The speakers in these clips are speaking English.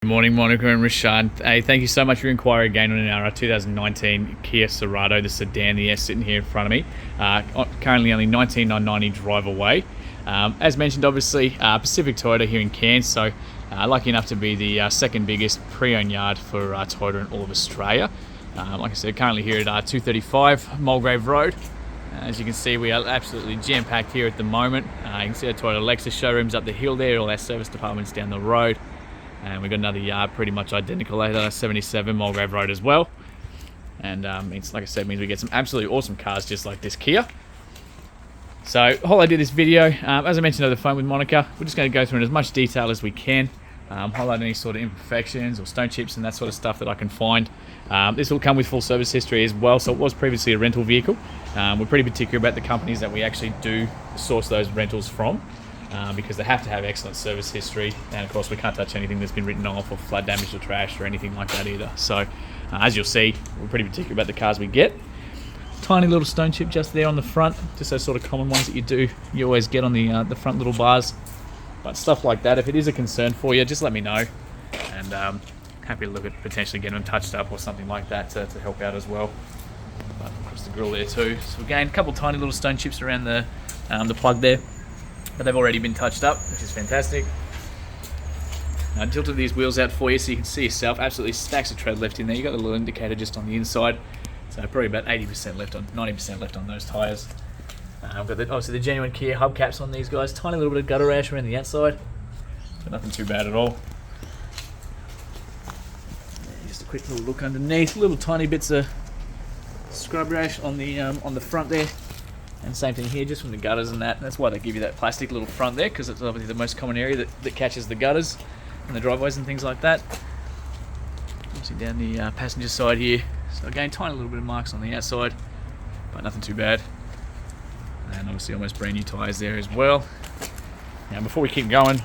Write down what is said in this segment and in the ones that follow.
Good morning, Monica and Rashad. Hey, thank you so much for your inquiry again on our 2019 Kia Cerato, the sedan, the S, sitting here in front of me. Currently only $19,990 drive away. As mentioned, obviously, Pacific Toyota here in Cairns, so lucky enough to be the second biggest pre-owned yard for Toyota in all of Australia. Like I said, currently here at 235 Mulgrave Road. As you can see, we are absolutely jam-packed here at the moment. You can see the Toyota Lexus showrooms up the hill there, all our service departments down the road. And we've got another yard pretty much identical at 77 Mulgrave Road as well. And it's, like I said, means we get some absolutely awesome cars just like this Kia. So, the whole idea of this video, as I mentioned over the phone with Monica, we're just going to go through in as much detail as we can, highlight any sort of imperfections or stone chips and that sort of stuff that I can find. This will come with full service history as well, so it was previously a rental vehicle. We're pretty particular about the companies that we actually do source those rentals from. Because they have to have excellent service history, and of course we can't touch anything that's been written off or flood damage or trash or anything like that either. So as you'll see, we're pretty particular about the cars we get. Tiny little stone chip just there on the front, just those sort of common ones that you always get on the front little bars. But stuff like that, if it is a concern for you, just let me know, and happy to look at potentially getting them touched up or something like that to help out as well. But across the grill there too. So again, a couple tiny little stone chips around the plug there. But they've already been touched up, which is fantastic. I tilted these wheels out for you so you can see yourself. Absolutely stacks of tread left in there. You've got a little indicator just on the inside. So probably about 80% left on, 90% left on those tyres. I've got obviously the genuine Kia hubcaps on these guys. Tiny little bit of gutter rash around the outside. But nothing too bad at all. Just a quick little look underneath. Little tiny bits of scrub rash on the front there. And same thing here, just from the gutters and that. That's why they give you that plastic little front there, because it's obviously the most common area that catches the gutters and the driveways and things like that. Obviously down the passenger side here. So again, tiny little bit of marks on the outside, but nothing too bad. And obviously almost brand new tyres there as well. Now before we keep going,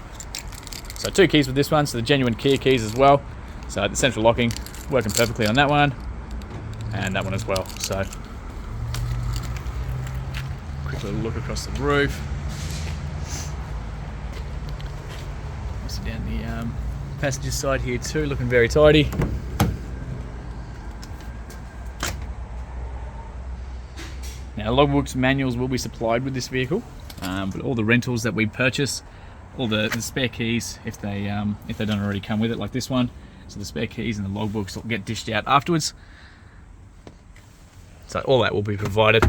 so 2 keys with this one, so the genuine Kia keys as well. So the central locking working perfectly on that one, and that one as well. So little look across the roof. Also down the passenger side here too, looking very tidy. Now logbooks and manuals will be supplied with this vehicle, but all the rentals that we purchase, all the spare keys, if they don't already come with it, like this one, so the spare keys and the logbooks will get dished out afterwards. So all that will be provided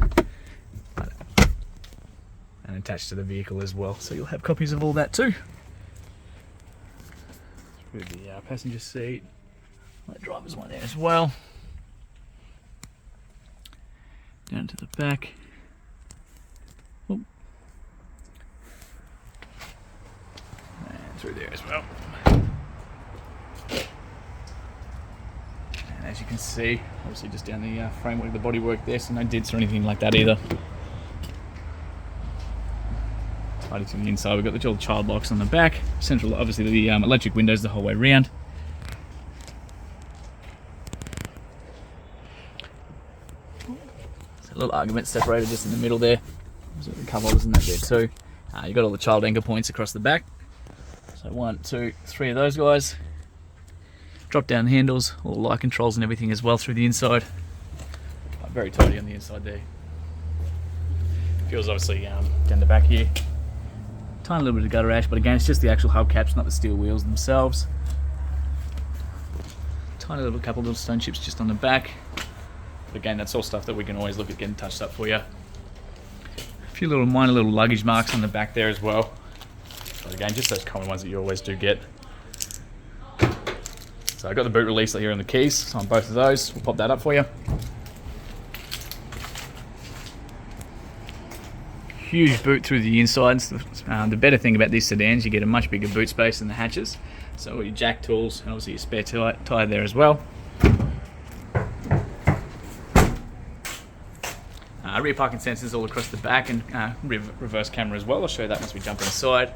and attached to the vehicle as well, so you'll have copies of all that too. Through the passenger seat, the driver's one there as well. Down to the back. Oop. And through there as well. And as you can see, obviously just down the framework, the bodywork there, so no dents or anything like that either. Tidy to the inside, we've got the little child locks on the back, central, obviously the electric windows the whole way around. So a little argument separator just in the middle there. There's the cover holders in that there too. You've got all the child anchor points across the back. So 1, 2, 3 of those guys. Drop down handles, all the light controls and everything as well through the inside. Very tidy on the inside there. Feels obviously down the back here. Tiny little bit of gutter rash, but again, it's just the actual hubcaps, not the steel wheels themselves. Tiny little couple of little stone chips just on the back. But again, that's all stuff that we can always look at getting touched up for you. A few little minor little luggage marks on the back there as well. But again, just those common ones that you always do get. So I've got the boot release here on the keys on both of those. We'll pop that up for you. Huge boot through the insides. The better thing about these sedans, you get a much bigger boot space than the hatches. So all your jack tools and obviously your spare tyre there as well. Rear parking sensors all across the back, and reverse camera as well. I'll show you that once we jump inside.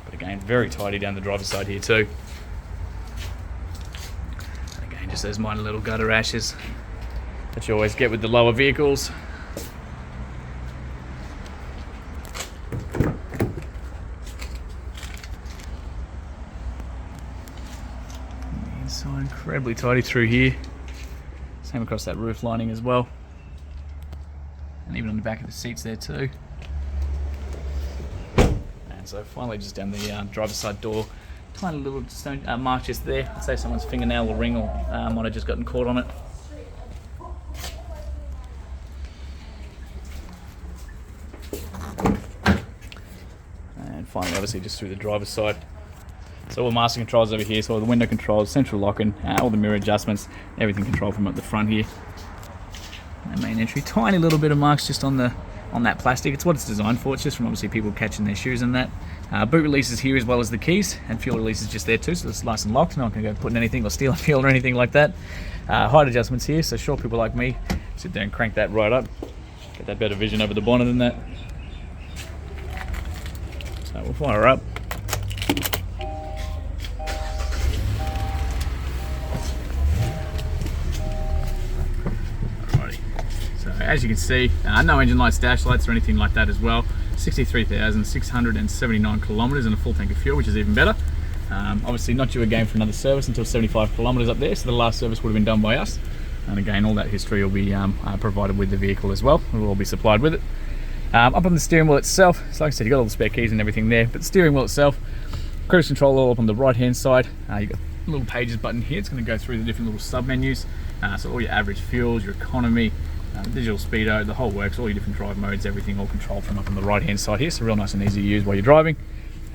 But again, very tidy down the driver's side here too. And again, just those minor little gutter rashes that you always get with the lower vehicles. Inside, incredibly tidy through here. Same across that roof lining as well. And even on the back of the seats there too. And so finally just down the driver's side door, tiny little stone mark just there. I'd say someone's fingernail or ring or might have just gotten caught on it. And finally obviously just through the driver's side. So all master controls over here, so all the window controls, central locking, all the mirror adjustments, everything controlled from at the front here. And main entry, tiny little bit of marks just on that plastic. It's what it's designed for. It's just from obviously people catching their shoes and that. Boot releases here as well as the keys, and fuel release is just there too, so it's nice and locked. Not going to go putting anything or stealing fuel or anything like that. Height adjustments here, so short people like me sit there and crank that right up. Get that better vision over the bonnet than that. So we'll fire her up. As you can see, no engine lights, dash lights or anything like that as well. 63,679 kilometers and a full tank of fuel, which is even better. Obviously not due again for another service until 75 kilometers up there, so the last service would have been done by us. And again, all that history will be provided with the vehicle as well. It will all be supplied with it. Up on the steering wheel itself, so like I said, you've got all the spare keys and everything there, but the steering wheel itself, cruise control all up on the right hand side. You've got a little pages button here. It's going to go through the different little sub menus. So all your average fuels, your economy, digital speedo, the whole works, all your different drive modes, everything all controlled from up on the right hand side here, so real nice and easy to use while you're driving.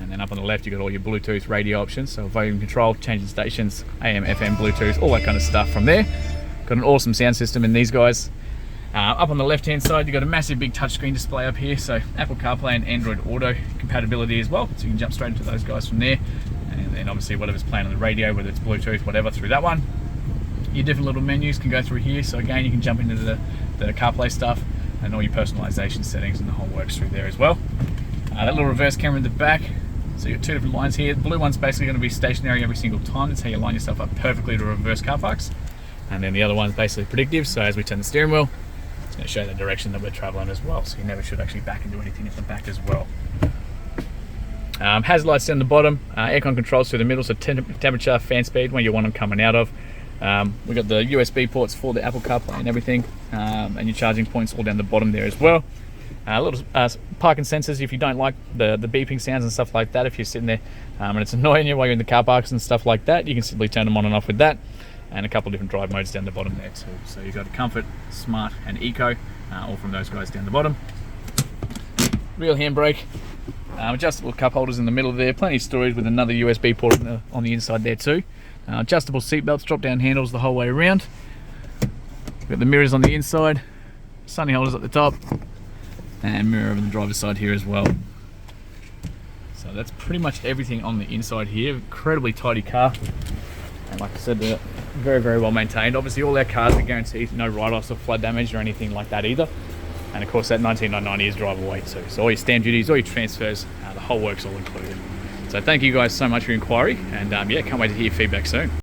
And then up on the left you've got all your Bluetooth radio options, so volume control, changing stations, AM, FM, Bluetooth, all that kind of stuff from there. Got an awesome sound system in these guys. Up on the left hand side you've got a massive big touchscreen display up here, so Apple CarPlay and Android Auto compatibility as well, so you can jump straight into those guys from there. And then obviously whatever's playing on the radio, whether it's Bluetooth, whatever, through that one. Your different little menus can go through here, so again you can jump into the CarPlay stuff and all your personalization settings, and the whole works through there as well. That little reverse camera in the back, so you've got two different lines here. The blue one's basically going to be stationary every single time. That's how you line yourself up perfectly to reverse car parks. And then the other one's basically predictive, so as we turn the steering wheel, it's going to show the direction that we're traveling as well, so you never should actually back into anything at the back as well. Hazard lights down the bottom, aircon controls through the middle, so temperature, fan speed when you want them coming out of. We've got the USB ports for the Apple CarPlay and everything, and your charging points all down the bottom there as well. Little parking sensors if you don't like the beeping sounds and stuff like that. If you're sitting there and it's annoying you while you're in the car parks and stuff like that, you can simply turn them on and off with that. And a couple of different drive modes down the bottom there too. So you've got Comfort, Smart and Eco, all from those guys down the bottom. Real handbrake, adjustable cup holders in the middle there, plenty of storage with another USB port on the inside there too. Adjustable seat belts, drop down handles the whole way around. We've got the mirrors on the inside, sunny holders at the top, and mirror over the driver's side here as well. So that's pretty much everything on the inside here. Incredibly tidy car, and like I said, they're very, very well maintained. Obviously all our cars are guaranteed no write-offs or flood damage or anything like that either. And of course that 19990 is drive away too. So all your stamp duties, all your transfers, the whole works all included. So thank you guys so much for your inquiry, and yeah, can't wait to hear your feedback soon.